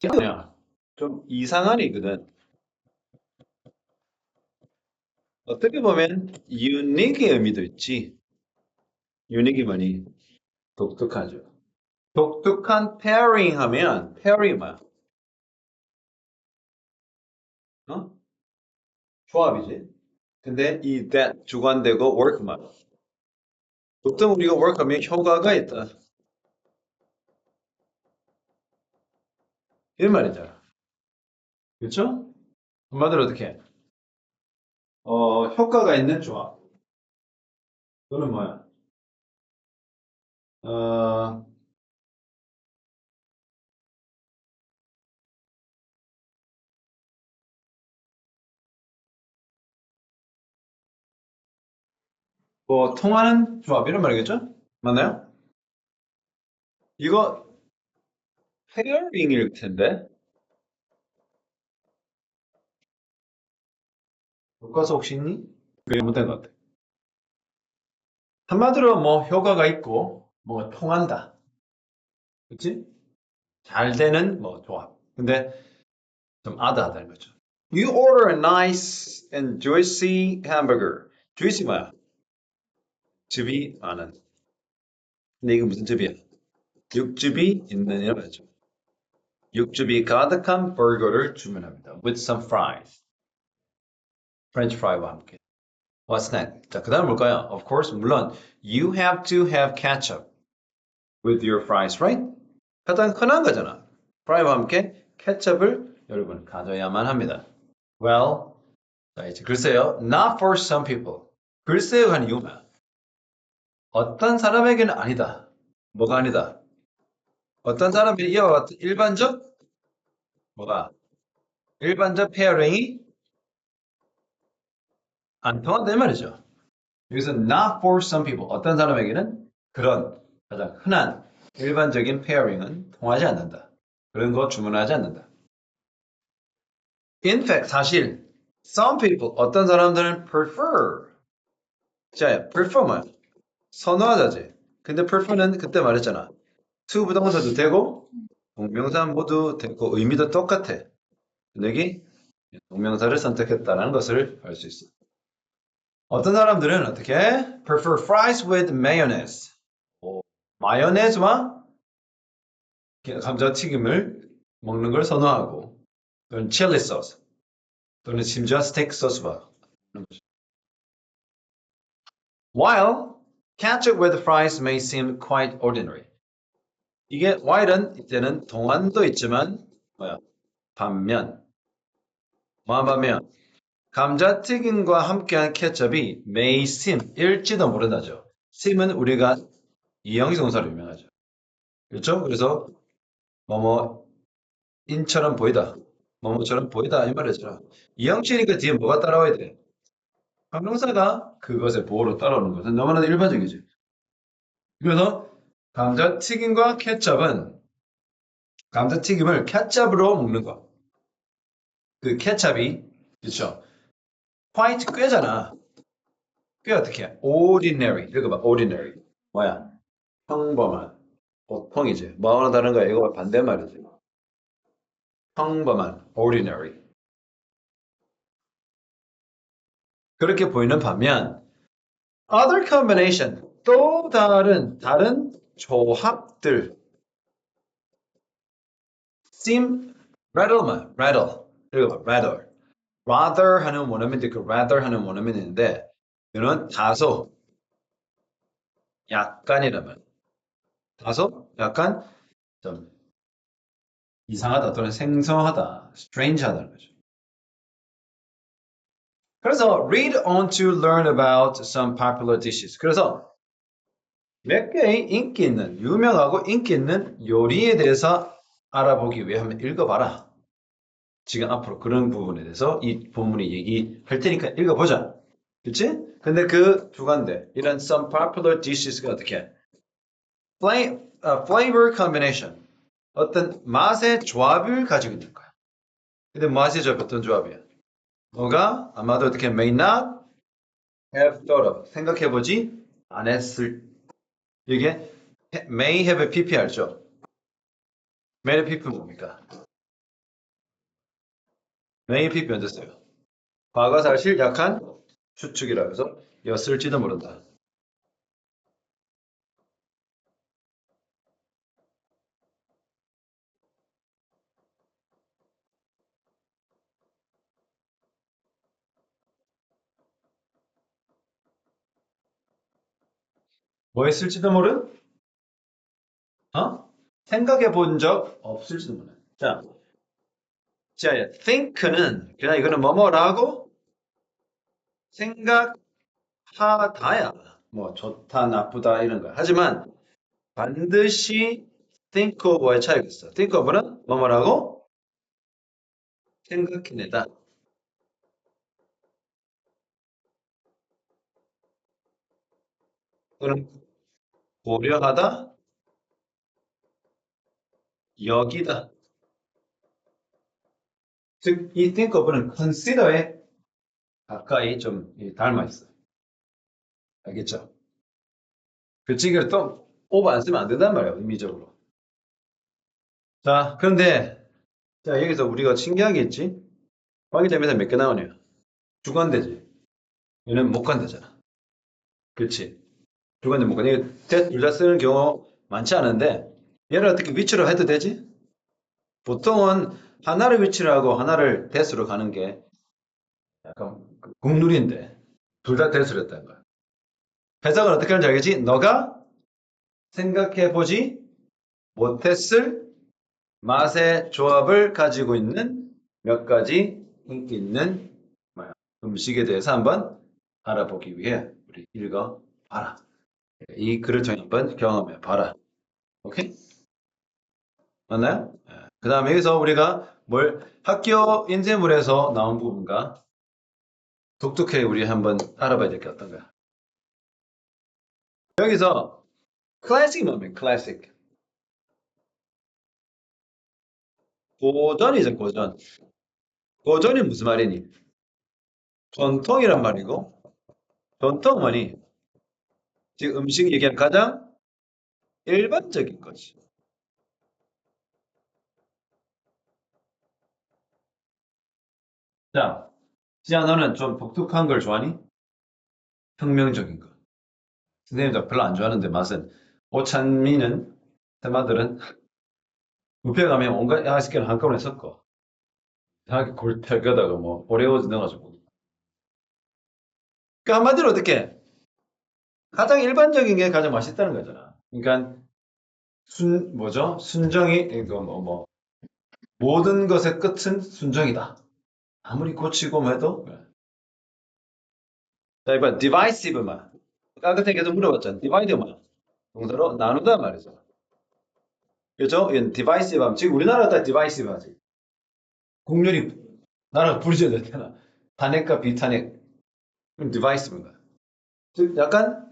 그냥 좀 이상한 이거든. 어떻게 보면 unique의 의미도 있지. unique이 뭐니? 독특하죠. 독특한 pairing 하면 pair이 뭐야? 어? 조합이지. 근데 이 that 주관되고 work만. 보통 우리가 work하면 효과가 있다. 이 말이잖아. 그렇죠? 한마디로 어떻게? 효과가 있는 조합. 또는 뭐야? 어, 뭐 통하는 조합 이런 말이겠죠? 맞나요? 이거 페어링일 텐데 교과서 혹시 있니? 그게 못된 것 같아. 한마디로 뭐 효과가 있고 뭐가 통한다. 그치? 잘 되는 뭐 조합. 근데 좀 아드하다는 거죠. You order a nice and juicy hamburger. juicy 뭐야? 즙이 많은. 근데 이거 무슨 즙이야? 육즙이 있는 이런 거죠. 육즙이 가득한 버거를 주문합니다. With some fries. French fry와 함께. What's next? 자, 그 다음 뭘까요? Of course, 물론 you have to have ketchup with your fries, right? 가장 흔한 거잖아. 프라이와 함께 케첩을 여러분 가져야만 합니다. Well, 자 이제 글쎄요. Not for some people. 글쎄요 한 이유가 어떤 사람에게는 아니다. 뭐가 아니다. 어떤 사람이 이와 같은 일반적 뭐가 일반적 페어링이 안 통한다 이 말이죠. 여기서 not for some people 어떤 사람에게는 그런 가장 흔한 일반적인 페어링은 통하지 않는다. 그런 거 주문하지 않는다. In fact, 사실 some people 어떤 사람들은 prefer 자, prefer 뭐야? 선호하다지. 근데 prefer는 그때 말했잖아. to 부동사도 되고 동명사 모두 되고 의미도 똑같아. 근데 여기 동명사를 선택했다는 것을 알 수 있어. 어떤 사람들은 어떻게? prefer fries with mayonnaise. 마요네즈와 감자튀김을 먹는 걸 선호하고 또는 칠리 소스 또는 심지어 스테이크 소스와 먹는 거죠. While ketchup with fries may seem quite ordinary. 이게 while은 이때는 동안도 있지만 뭐야? 반면 반면 감자튀김과 함께한 케첩이 may seem 일지도 모른다죠. seem은 우리가 이형식 동사로 유명하죠. 그렇죠? 그래서 뭐뭐인처럼 보이다. 뭐뭐처럼 보이다 이 말이죠. 이형식이니까 뒤에 뭐가 따라와야 돼? 형용사가 그것의 보호로 따라오는 것은 너무나 일반적이지. 그래서 감자튀김과 케첩은 감자튀김을 케첩으로 먹는 거. 그 케첩이 그렇죠. quite 꽤잖아. 꽤 어떻게 해? ordinary. 읽어봐. ordinary. 뭐야? 평범한. 보통이지. 뭐하고는 다른 거야? 이거 반대말이지. 평범한. ordinary. 그렇게 보이는 반면 other combination. 또 다른 조합들 seem rattle. 읽어봐. rather 하는 원어민도 있고 rather 하는 원어민이 있는데 이는 다소 약간이라면 다소 약간 좀 이상하다 또는 생소하다, strange하다는 거죠. 그래서 read on to learn about some popular dishes. 그래서 몇 개의 인기 있는, 유명하고 인기 있는 요리에 대해서 알아보기 위해 한번 읽어봐라. 지금 앞으로 그런 부분에 대해서 이 본문이 얘기할 테니까 읽어보자. 그치? 근데 그 주관대, 이런 some popular dishes가 어떻게? flavor combination. 어떤 맛의 조합을 가지고 있는 거야. 근데 맛의 조합 어떤 조합이야? 뭐가 아마도 어떻게 may not have thought of 생각해보지 안 했을 이게 may have ppr 죠. may have pp 뭡니까? Maybe 변졌어요. 과거 사실 약한 추측이라 해서 였을지도 모른다. 뭐 했을지도 모른? 어? 생각해 본 적 없을지도 모른. 자, think는 그냥 이거는 뭐뭐라고 생각하다야. 뭐 좋다, 나쁘다 이런 거. 하지만 반드시 think of와의 차이가 있어. think of는 뭐뭐라고 생각해내다. 또는 고려하다, 여기다. 즉, 이 think of는 consider에 가까이 좀 닮아 있어. 알겠죠? 그치, 이걸 또 over 안 쓰면 안 된단 말이야, 의미적으로. 자, 그런데 자, 여기서 우리가 신기한 게 있지? 관계대명사 몇 개 나오냐? 주관대지. 얘는 목관대잖아. 그렇지? 주관대 목관. 이게 둘다 쓰는 경우 많지 않은데 얘를 어떻게 위치로 해도 되지? 보통은 하나를 위치로 하고 하나를 대수로 가는 게 약간 국룰인데 둘 다 대수로 했다는 거야. 해석은 어떻게 하는지 알겠지? 너가 생각해보지 못했을 맛의 조합을 가지고 있는 몇 가지 인기 있는 뭐야, 음식에 대해서 한번 알아보기 위해 우리 읽어봐라. 이 글을 통해 한번 경험해봐라. 오케이? 맞나요? 그 다음에 여기서 우리가 뭘 학교 인쇄물에서 나온 부분과 독특하게 우리 한번 알아봐야 될 게 어떤 거야. 여기서 클래식이 뭡니까? 클래식. 고전이죠, 고전. 고전이 무슨 말이니? 전통이란 말이고, 전통은 뭐니? 지금 음식 얘기하는 가장 일반적인 거지. 자, 지아 너는 좀 독특한 걸 좋아하니? 혁명적인 거. 선생님도 별로 안 좋아하는데 맛은. 오찬미는, 대마들은 뷔페 가면 온갖 아이스크림 한꺼번에 섞어. 이상하게 골때려다가 뭐 오레오즈 넣어가지고. 그 한마디로 어떻게? 가장 일반적인 게 가장 맛있다는 거잖아. 그러니까 뭐죠? 순정이 이거 모든 것의 끝은 순정이다. 아무리 고치고 뭐 해도. 자, 이번 divisive만. 아까 계속 물어봤잖아. divide만. 동사로 나누다 말이죠. 그죠? 이 divisive 하면 지금 우리나라 다 divisive 하지. 국률이 나라가 부르짖었잖아. 탄핵과 비탄핵. 그럼 divisive인 거야. 즉 약간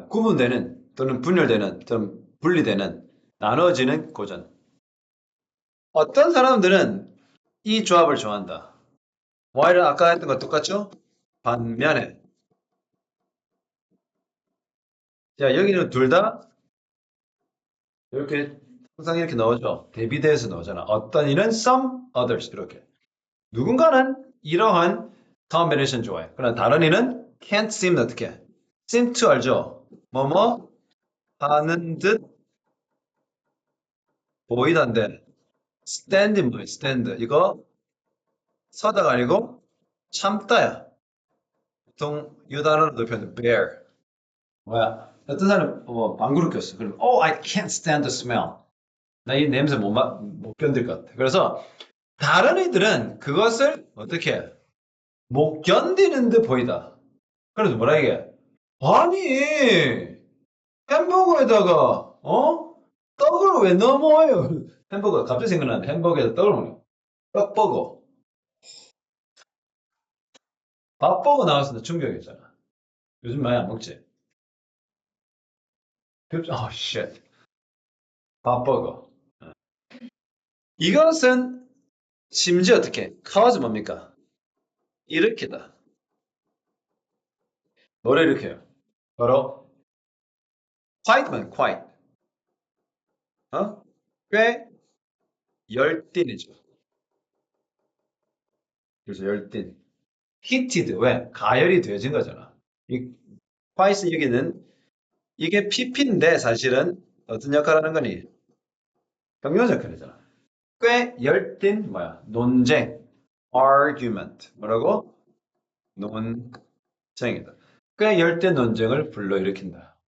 구분되는 또는 분열되는 또는 분리되는 나눠지는 고전. 어떤 사람들은 이 조합을 좋아한다. Y를 아까 했던 거 똑같죠? 반면에 자 여기는 둘 다 이렇게 항상 이렇게 넣어줘. 대비대에서 넣어잖아. 어떤 이는 some others 이렇게. 누군가는 이러한 combination 좋아해. 그러나 다른 이는 can't seem 어떻게? seem to 알죠? 뭐뭐 하는 듯 보이던데 stand 뭐예요? stand 이거 서다가 아니고 참다야. 보통 이 단어로 표현해 bear. 뭐야? 어떤 사람은 뭐 방구를 꼈어. 그럼 oh I can't stand the smell. 나 이 냄새 못 견딜 것 같아. 그래서 다른 이들은 그것을 어떻게 못 견디는 듯 보이다. 그래서 뭐라 이게? 아니 햄버거에다가 떡을 왜 넣어 먹어요? 햄버거 갑자기 생각나는데 햄버거에다 떡을 먹는 떡버거. 밥버거 나왔을 때 충격이었잖아. 요즘 많이 안 먹지? 아, 쉣. 밥버거. 이것은 심지어 어떻게? cause 뭡니까? 일으키다. 뭐를 일으켜요? 바로 quite만 quite. 어? 꽤 열띤해져. 그래서 열띤. heated. 왜? 가열이 되어진 거잖아. 이 twice 여기는 이게 pp인데 사실은 어떤 역할을 하는 거니? 경영 역할이잖아. 꽤 열띤 뭐야? 논쟁. argument. 뭐라고? 논쟁이다. 꽤 열띤 논쟁을 불러일으킨다.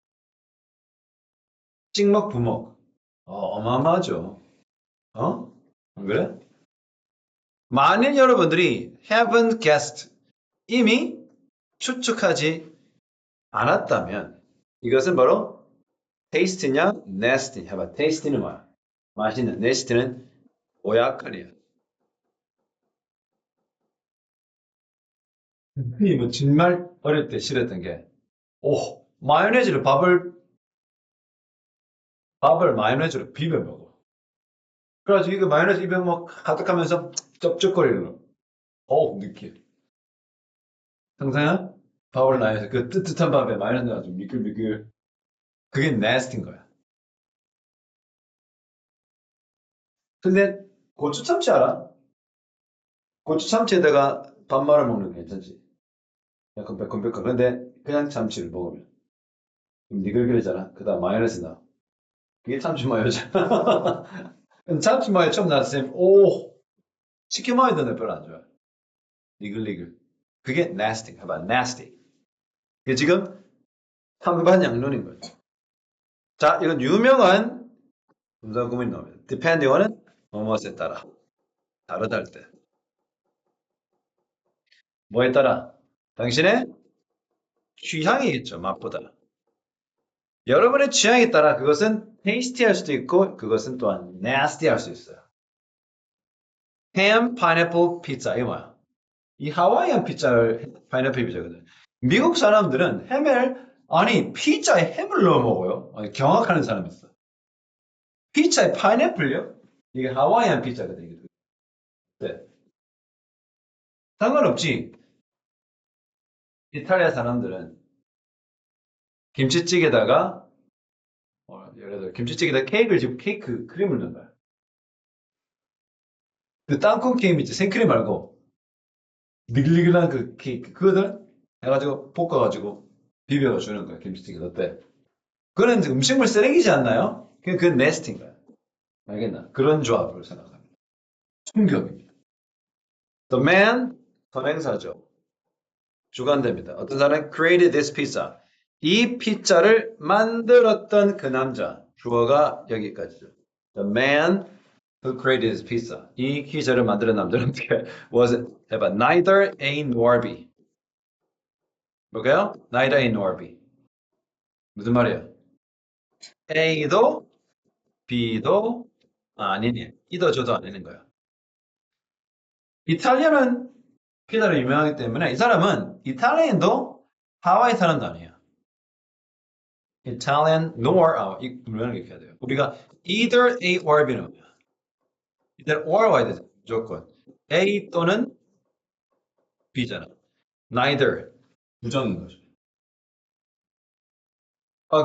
찍먹 부먹. 어마어마하죠. 어? 안 그래? 만일 여러분들이 haven't guessed 이미 추측하지 않았다면 이것은 바로 taste냐 nasty냐. 해봐. taste는 뭐야? 맛있는. nasty는 오약하리야. 이 뭐 정말 어릴 때 싫었던 게, 마요네즈를 밥을 마요네즈로 비벼 먹어. 그래가지고 이거 마요네즈 입에 막 가득하면서 쩝쩝거리는 거. 느끼해. 상상야? 밥을 나해서 그 뜨뜻한 밥에 마요네즈 가지고 미끌미끌. 그게 nasty인 거야. 근데 고추 참치 알아? 고추 참치에다가 밥 말아 먹는 거 괜찮지? 약간 매콤매콤. 근데 그냥 참치를 먹으면 니글거리잖아. 그 다음 마요네즈 나. 그게 참치 마요잖아. 참치 마요 처음 나왔을 때, 치킨 마요는 별로 안 좋아. 니글니글. 그게 nasty. 해봐, nasty. 이게 지금 판반양론인 거죠. 자, 이건 유명한 분사구문이 나옵니다. depending은 뭐뭐에 따라. 다르다 할 때. 뭐에 따라? 당신의 취향이겠죠, 맛보다. 여러분의 취향에 따라 그것은 테이스티할 수도 있고 그것은 또한 nasty할 수 있어요. 햄, 파인애플, 피자 이거 뭐야? 이 하와이안 피자를 파인애플 피자거든. 미국 사람들은 피자에 햄을 넣어 먹어요. 경악하는 사람이 있어. 피자에 파인애플요? 이게 하와이안 피자거든. 이게. 네. 상관없지. 이탈리아 사람들은 김치찌개에다가 예를 들어 김치찌개에다 케이크 크림을 넣는 거야. 그 땅콩 크림 있지, 생크림 말고 니글니글한 그 케이크 그거들 해가지고 볶아가지고 비벼 주는 거야. 김치찌개 어때? 그거는 음식물 쓰레기지 않나요? 그건 네스트인 거야. 알겠나? 그런 조합을 생각합니다. 충격입니다. The man 선행사죠. 주관됩니다. 어떤 사람이 created this pizza. 이 피자를 만들었던 그 남자. 주어가 여기까지죠. The man who created this pizza. 이 피자를 만드는 남자는 어떻게 was 해봐. Neither A nor B. 뭘까요? Neither A nor B. 무슨 말이에요? A도 B도 아니니. 이도 저도 아니는 거야. 이탈리아는 피자로 유명하기 때문에 이 사람은 이탈리안도 하와이 사람도 아니에요. Italian nor 이 문장을 이렇게 해야 돼요. 우리가 either A or B는 뭐야? either or 와야 되죠. 무조건. A 또는 B잖아. Neither 부정인 거죠.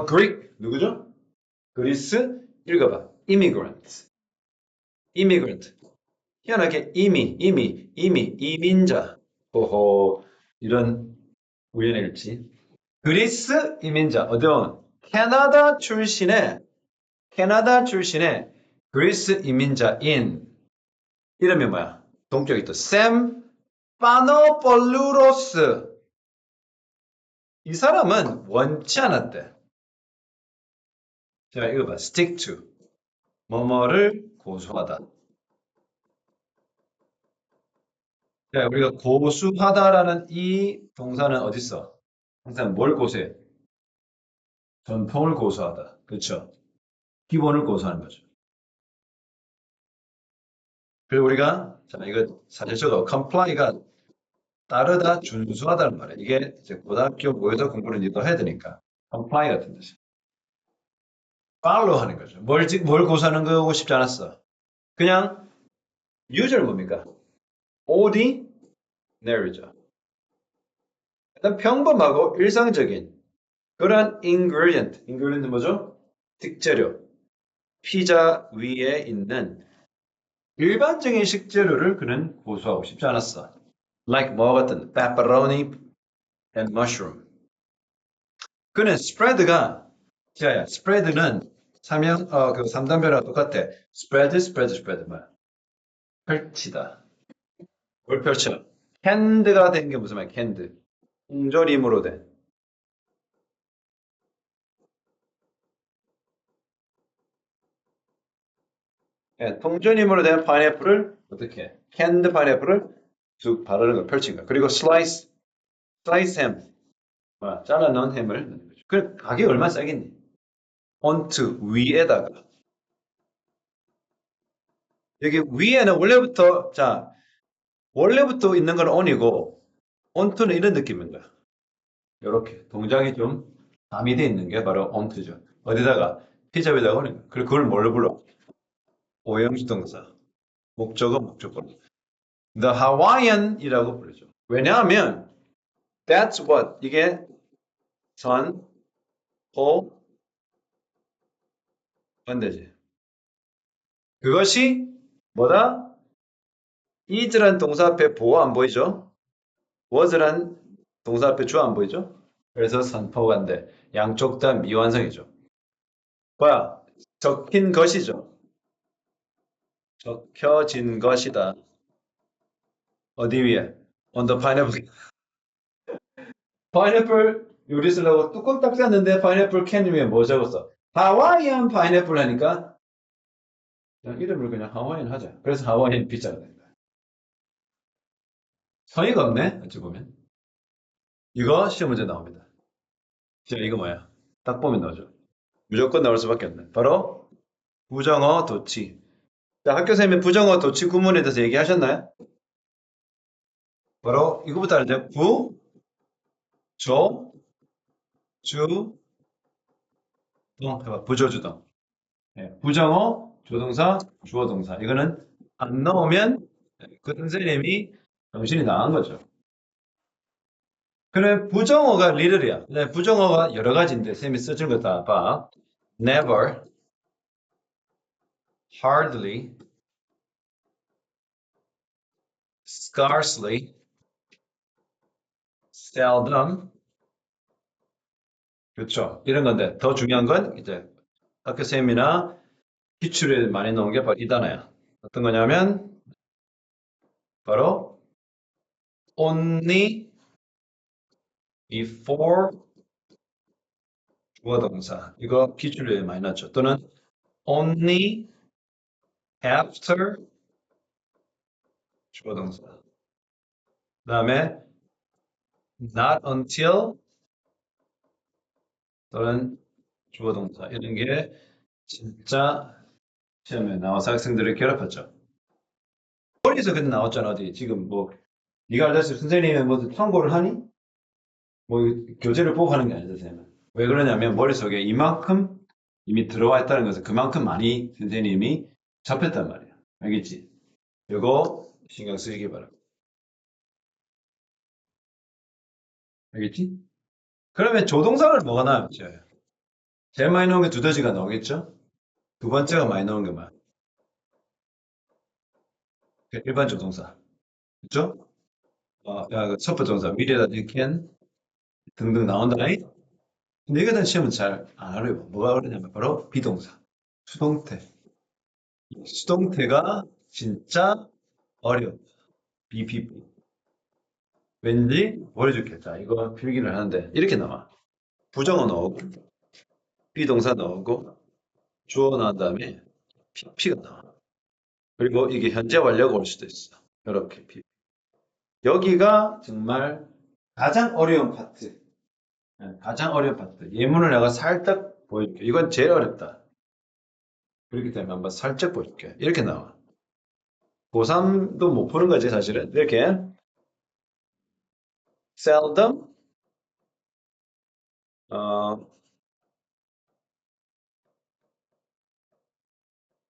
Greek 누구죠? 그리스 읽어봐. Immigrant. Immigrant. 희한하게 이민자. 이런 우연의 일치. 그리스 이민자. 어떤 캐나다 출신의 그리스 이민자인 이름이 뭐야? 동격이 또 샘 파노폴루로스. 이 사람은 원치 않았대. 자, 이거 봐. stick to. 뭐뭐를 고수하다. 자, 우리가 고수하다라는 이 동사는 어디 있어? 항상 뭘 고수해? 전통을 고수하다. 그렇죠? 기본을 고수하는 거죠. 그리고 우리가 자, 이거 사실적으로 comply가 따르다, 준수하다는 말이에요. 이게 이제 고등학교 모의고사 공부를 이제 또 해야 되니까 comply 같은 뜻이. follow 하는 거죠. 뭘 고수하는 거고 싶지 않았어. 그냥 usual 뭡니까? ordinary죠. 일단 평범하고 일상적인 그런 ingredient 뭐죠? 식재료. 피자 위에 있는 일반적인 식재료를 그는 고수하고 싶지 않았어. like 뭐 같은 pepperoni and mushroom. 그는 spread가 야, spread는 그 3단변이랑 똑같아. spread 뭐야? 펼치다. 뭘 펼쳐? hand가 된 게 무슨 말이야? hand. 동절임으로 된. 예, 통조림으로 된 파인애플을 어떻게 해? 캔드 파인애플을 쭉 바르는 거 펼친 거야. 그리고 슬라이스 햄, 잘라 넣은 햄을 넣는 거죠. 그 가격이 얼마나 싸겠니? onto 위에다가 여기 위에는 원래부터 있는 건 on이고 onto는 이런 느낌인 거야. 이렇게 동작이 좀 가미돼 있는 게 바로 onto죠. 어디다가 피자 위에다가 올리는 거야. 그리고 그걸 뭘로 불러? 오형식 동사. 목적어 목적어. The Hawaiian이라고 부르죠. 왜냐하면 that's what 이게 선, 호, 반대지. 그것이 뭐다? is란 동사 앞에 보어 안 보이죠? was란 동사 앞에 주어 안 보이죠? 그래서 선포관대. 양쪽 다 미완성이죠. 뭐야? 적힌 것이죠. 적혀진 것이다. 어디 위에? On the pineapple. 파인애플 요리 쓰려고 뚜껑 딱 닫는데 파인애플 캔 위에 뭐 적었어? 하와이안 파인애플 하니까 그냥 이름을 그냥 하와이안 하자. 그래서 하와이안 피자가 된 거야. 성의가 없네. 어찌 보면. 이거 시험 문제 나옵니다. 자, 이거 뭐야? 딱 보면 나오죠. 무조건 나올 수밖에 없네. 바로 부정어 도치. 자, 학교 선생님이 부정어 도치 구문에 대해서 얘기하셨나요? 바로 이거부터 알죠. 부, 조, 주, 동. 해봐. 부조주동. 예, 부정어, 조동사, 주어동사. 이거는 안 넣으면 그 선생님이 정신이 나간 거죠. 그래, 부정어가 little이야. 네, 부정어가 여러 가지인데, 쌤이 써준 거 다 봐. never, hardly, scarcely, seldom. 그렇죠. 이런 건데, 더 중요한 건 이제 학교 쌤이나 기출에 많이 나온 게 바로 이 단어야. 어떤 거냐면, 바로 only before 주어 동사. 이거 기출에 많이 났죠. 또는 only after 주어 동사. 그다음에 not until 또는 주어 동사. 이런 게 진짜 시험에 나와서 학생들을 괴롭혔죠. 머리에서 근데 나왔잖아. 어디 지금 뭐 네가 알다시피 선생님이 뭐 참고를 하니? 뭐 교재를 보고 하는 게 아니다, 선생님은. 왜 그러냐면 머릿속에 이만큼 이미 들어와 있다는 것은 그만큼 많이 선생님이 잡혔단 말이야. 알겠지? 이거 신경 쓰시기 바랍니다. 알겠지? 그러면 조동사를 뭐가 나왔죠? 제일 많이 나온 게 두더지가 나오겠죠? 두 번째가 많이 나온 게 뭐야? 일반 조동사. 그죠? 첫 번째 동사, 미래다, can 등등 나온다. 근데 이거는 시험은 잘 안 어려워. 뭐가 어려냐면 바로 비동사. 수동태. 수동태가 진짜 어려워. BPP. 왠지 보여줄겠다. 이거 필기를 하는데 이렇게 나와. 부정어 나오고 비동사 나오고 주어 나온 다음에 PP가 나와. 그리고 이게 현재 완료가 올 수도 있어. 이렇게 PP. 여기가 정말 가장 어려운 파트. 가장 어려운 파트. 예문을 내가 살짝 보여줄게. 이건 제일 어렵다. 그렇기 때문에 한번 살짝 보여줄게. 이렇게 나와. 고3도 못 푸는 거지, 사실은. 이렇게. seldom, 어,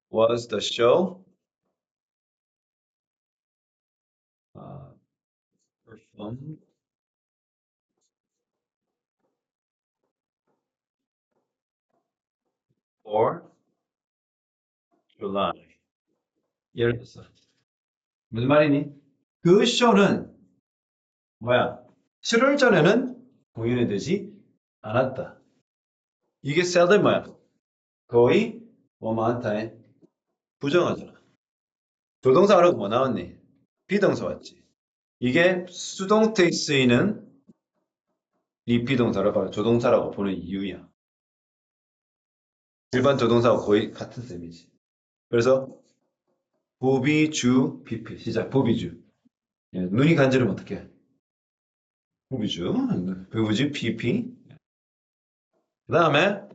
was the show, 어, performed for July. 예를 들어서. 무슨 말이니? 그 쇼는 뭐야? 7월 전에는 공연이 되지 않았다. 이게 seldom 뭐야? 거의 뭐 많다에 부정하잖아. 조동사 하라고 뭐 나왔니? 비동사 왔지. 이게 수동태에 쓰이는 이 비동사를 바로 조동사라고 보는 이유야. 일반 조동사하고 거의 같은 셈이지. 그래서 부비주 PP 시작. 부비주. 예, 눈이 간지르면 어떡해? 부비주. 부비주 PP. 그 다음에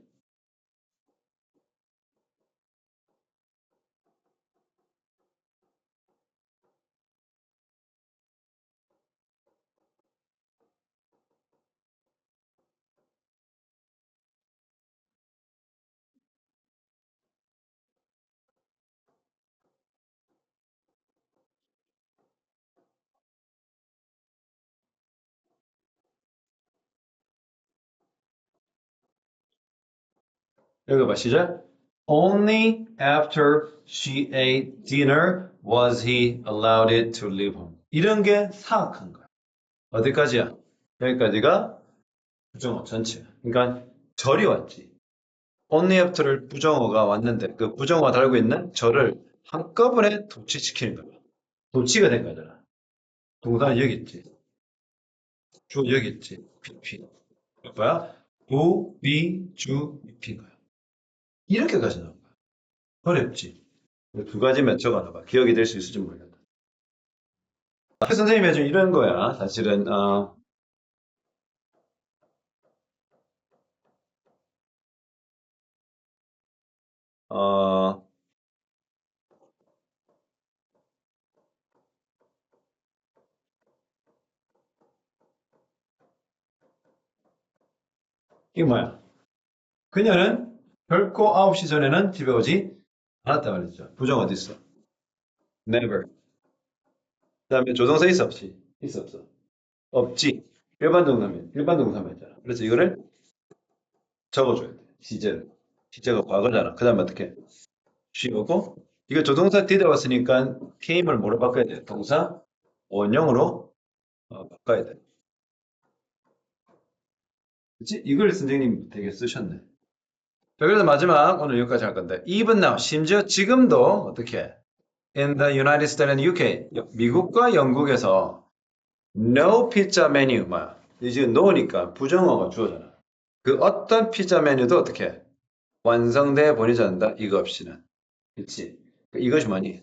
여기 봐 시작. Only after she ate dinner was he allowed it to leave home. 이런 게 사악한 거야. 어디까지야? 여기까지가 부정어 전체. 그러니까 절이 왔지. only after를 부정어가 왔는데 그 부정어가 달고 있는 절을 한꺼번에 도치시키는 거야. 도치가 된 거잖아. 동사는 여기 있지. 주 여기 있지. PP. 뭐야? 부, 비, 주, PP인 거야. 이렇게까지 나온 거야. 어렵지. 두 가지만 적어놔봐. 기억이 될 수 있을지 모르겠다. 선생님이 해준 이런 거야. 사실은 어, 이게 뭐야? 그녀는 결코 9시 전에는 집에 오지 않았다 말이죠. 부정 어디 있어? Never. 그다음에 조동사 있어 없지? 있어 없어? 없지. 일반 동사면 일반 동사만 있잖아. 그래서 이거를 적어줘야 돼. 시제를. 시제가 과거잖아. 그다음에 어떻게? 쉬우고 이거 조동사 뒤들어왔으니까 came을 뭐로 바꿔야 돼? 동사 원형으로 바꿔야 돼. 그치? 이걸 선생님 되게 쓰셨네. 자, 그래서 마지막 오늘 여기까지 할 건데 even now 심지어 지금도 어떻게 in the United States and UK 미국과 영국에서 no pizza menu 뭐야? 이제 no니까 부정어가 주어잖아. 그 어떤 피자 메뉴도 어떻게 완성돼 버리지 않는다. 이거 없이는. 그치? 이것이 뭐니?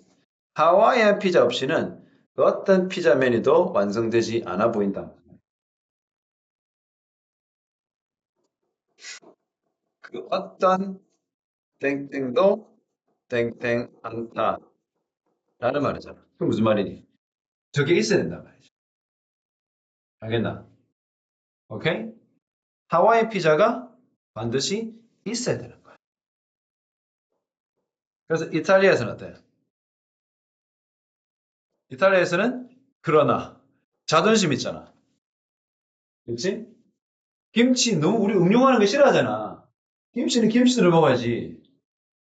하와이안 피자 없이는 그 어떤 피자 메뉴도 완성되지 않아 보인다. 그 어떤 땡땡도 땡땡 않다. 라는 말이잖아. 그럼 무슨 말이니? 저게 있어야 된단 말이죠. 알겠나? 오케이? 하와이 피자가 반드시 있어야 되는 거야. 그래서 이탈리아에서는 어때? 이탈리아에서는 그러나 자존심 있잖아. 그렇지? 김치 너무 우리 응용하는 거 싫어하잖아. 김치는 김치대로 먹어야지.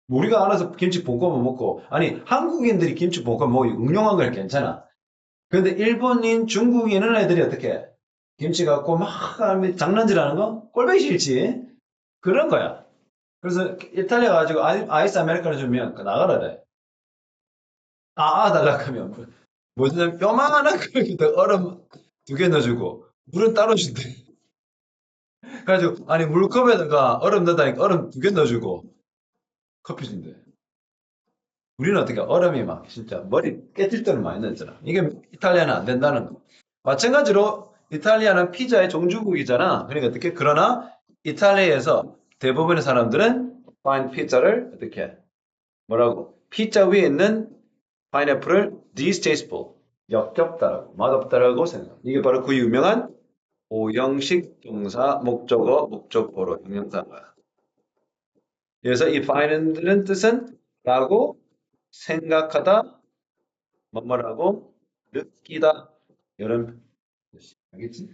우리가 알아서 김치 볶음면 먹고 아니 한국인들이 김치 볶음면 먹고 응용한 건 괜찮아. 그런데 일본인, 중국인 이런 애들이 어떻게 김치 갖고 막 장난질하는 거 꼴보기 싫지. 그런 거야. 그래서 이탈리아 가지고 아이스 아메리카노 주면 나가라 그래. 달라 하면 무슨 요만한 그릇에 얼음 2개 넣어주고 물은 따로 준대. 그래가지고 아니 물컵에다가 얼음 넣다니까 얼음 2개 넣어주고 커피 준대. 우리는 어떻게 얼음이 막 진짜 머리 깨질 때는 많이 넣었잖아. 이게 이탈리아는 안 된다는 거. 마찬가지로 이탈리아는 피자의 종주국이잖아. 그러니까 어떻게 그러나 이탈리아에서 대부분의 사람들은 파인 피자를 어떻게 뭐라고 피자 위에 있는 파인애플을 distasteful 역겹다라고 맛없다라고 생각. 이게 바로 그 유명한 오형식 동사 목적어 목적어로 형용사인 거야. 그래서 이 find는 뜻은 라고 생각하다 뭐뭐라고 느끼다 이런 뜻이 알겠지?